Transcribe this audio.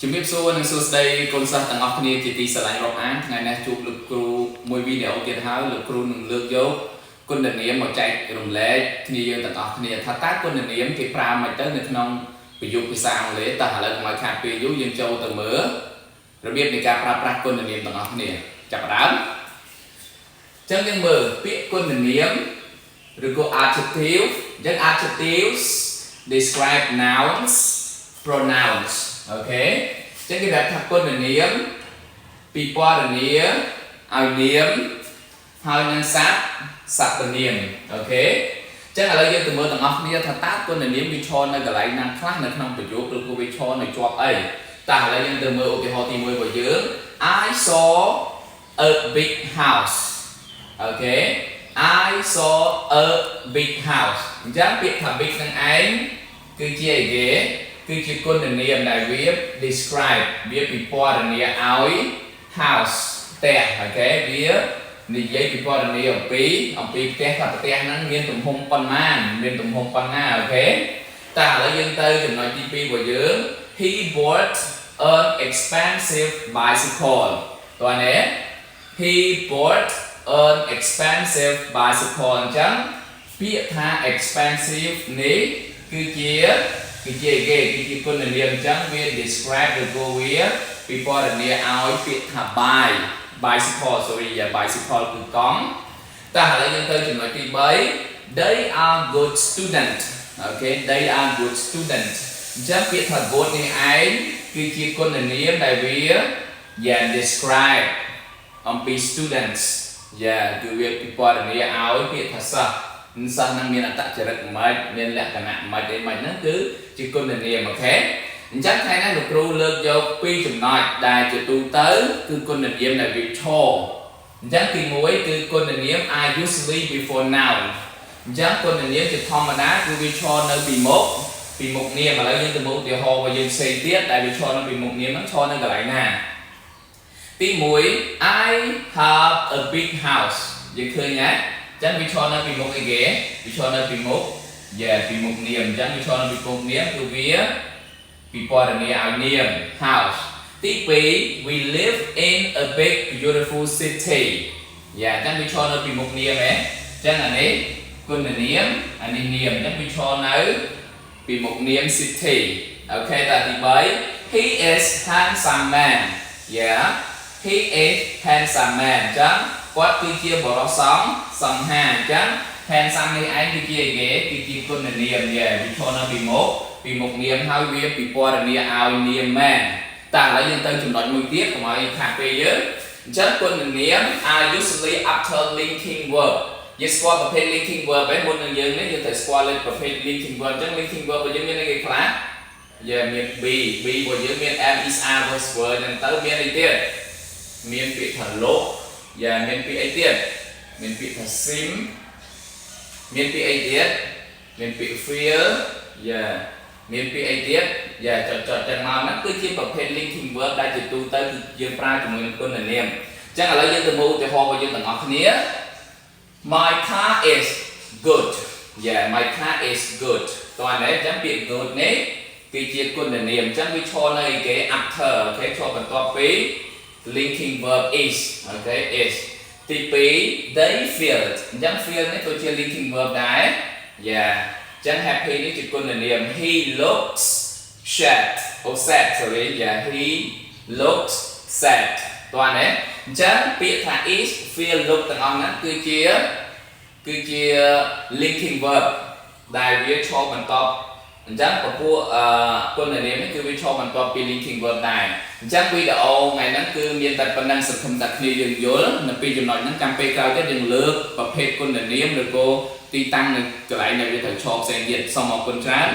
ជំរាបសួរនិងសួស្តីកូនសិស្សទាំងអស់គ្នាជាទីស្រឡាញ់រាប់អានថ្ងៃនេះជួបលោកគ្រូមួយវីដេអូទៀតហើយលោកគ្រូនឹងលើកយកគុណនាមមកចែករំលែកគ្នាយើងទាំងអស់គ្នាថាតើគុណនាមគេប្រើមិនទៅនៅក្នុងប្រយោគភាសាអង់គ្លេសតើឥឡូវកុំឲ្យខាតពេលយូរយើងចូលទៅមើលរបៀបនៃការប្រើប្រាស់គុណនាមទាំងអស់គ្នាចាប់ផ្ដើមអញ្ចឹងយើងមើលពាក្យគុណនាមឬក៏ adjective អញ្ចឹង adjectives describe nouns pronouns អូខេអញ្ចឹងគេប្រាប់ថាគុណនាមពីពណ៌នាឲ្យនាមហើយនឹងសព្ទនាមអូខេអញ្ចឹងឥឡូវយើងទៅមើលទាំងអស់គ្នាថាតើគុណនាមវាឈរនៅកន្លែងណាខ្លះនៅក្នុងប្រយោគឬក៏វាឈរនៅជាប់អីតើឥឡូវយើងទៅមើលឧទាហរណ៍ទី1របស់យើង I saw a big house អូខេ I saw a big house អញ្ចឹងពាក្យថា big នឹងឯងគឺជាអីគេគឺជាគុណនាមដែលវា describe វាពិពណ៌នាឲ្យ house ផ្ទះអូខេវានិយាយពិពណ៌នាអំពីផ្ទះថាផ្ទះហ្នឹងមានទំហំប៉ុន្មានមានទំហំប៉ុណ្ណាអូខេតែឥឡូវយើងទៅចំណុចទី2របស់យើង he bought an expensive bicycle តើណែ he bought an expensive bicycle អញ្ចឹងពាក្យថា expensive នេះគឺជាគុណនាមអញ្ចឹងវា describe ឬក៏វាពិពណ៌នាឲ្យពាក្យថា bicycle bicycle គឺកង់តែឥឡូវយើងទៅចំណុចទី3 they are good student អូខេ they are good student អញ្ចឹងពាក្យថា good នេះឯងគឺជាគុណនាមដែលវា describe អំពី students គឺវាពិពណ៌នាឲ្យពាក្យថាសិស្សនឹងមានអត្តចរិតមិនមានលក្ខណៈមិនអីមិនហ្នឹងគឺជាគុណនាមអូខេអញ្ចឹងថ្ងៃនេះលោកគ្រូលើកយក2ចំណុចដែលជាទូទៅគឺគុណនាមដែលវាឈរអញ្ចឹងទី1គឺគុណនាម are usually before noun អញ្ចឹងគុណនាមជាធម្មតាគឺវាឈរនៅពីមុខនាមឥឡូវយើងទៅមើលឧទាហរណ៍របស់យើងផ្សេងទៀតដែលវាឈរនៅពីមុខនាមហ្នឹងឈរនៅកន្លែងណាទី1 I have a big house យើងឃើញទេចឹងវាឈរនៅពីមុខអីគេវាឈរនៅពីមុខពីមុខនាមអញ្ចឹងវាឈរនៅពីមុខនាមគឺវាពិពណ៌នាឲ្យនាម house ទី2 we live in a big beautiful city អញ្ចឹងវាឈរនៅពីមុខនាមហ៎អញ្ចឹងអានេះគុណនាមអានេះនាមអញ្ចឹងវាឈរនៅពីមុខនាម city អូខេតើទី3 he is handsome man he is handsome man អញ្ចឹងគាត់គឺជាបរិសុទ្ធសង្ហាអញ្ចឹង handsome នេះឯងគឺជាអីគេគឺជាគុណនាមវាឈរនៅពីមុខនាមហើយវាពិពណ៌នាឲ្យនាមមែនតែឥឡូវយើងទៅចំណុចមួយទៀតកុំឲ្យខាតពេលយើងអញ្ចឹងគុណនាម are usually after linking verb យើងស្គាល់ប្រភេទ linking verb ឯងមុននឹងយើងនេះយើងត្រូវស្គាល់លេខប្រភេទ linking verb អញ្ចឹង linking verb របស់យើងមានអីគេខ្លះមាន be របស់យើងមាន am is are was were អញ្ចឹងទៅមានអីទៀតមានពាក្យថាលោកមានពាក្យអីទៀតមានពាក្យថា sim មានពាក្យអីទៀតមានពាក្យ feel មានពាក្យអីទៀតចុចទាំងមកហ្នឹងគឺជាប្រភេទ linking verb ដែលជាទូទៅគឺយើងប្រើជាមួយនឹងគុណនាមអញ្ចឹងឥឡូវយើងទៅមើលឧទាហរណ៍របស់យើងទាំងអស់គ្នា my car is good my car is good តោះនេះអញ្ចឹងពាក្យ good នេះគឺជាគុណនាមអញ្ចឹងវាឈរនៅអីគេ after អូខេឈរបន្ទាប់ពី linking verb is អូខេ is ទី2 they feel អញ្ចឹង feel នេះគឺជា linking verb ដែរអញ្ចឹង happy នេះជាគុណនាម he looks sad sorry he looks sad តោះណាអញ្ចឹងពាក្យថា is feel look ទាំងអស់ហ្នឹងគឺជា linking verb ដែលវាឈរបន្ទាប់អញ្ចឹងពពួកគុណនាមនេះគឺវាឈរបន្ទាប់ពី linking verb ដែរអញ្ចឹងវីដេអូថ្ងៃហ្នឹងគឺមានតែប៉ុណ្្នឹងសង្ឃឹមថាគ្នាយើងយល់នៅពីចំណុចហ្នឹងចាំពេលក្រោយទៀតយើងលើកប្រភេទគុណនាមឬក៏ទីតាំងនៅកន្លែងដែលវាត្រូវឈរផ្សេងទៀតសូមអរគុណច្រើន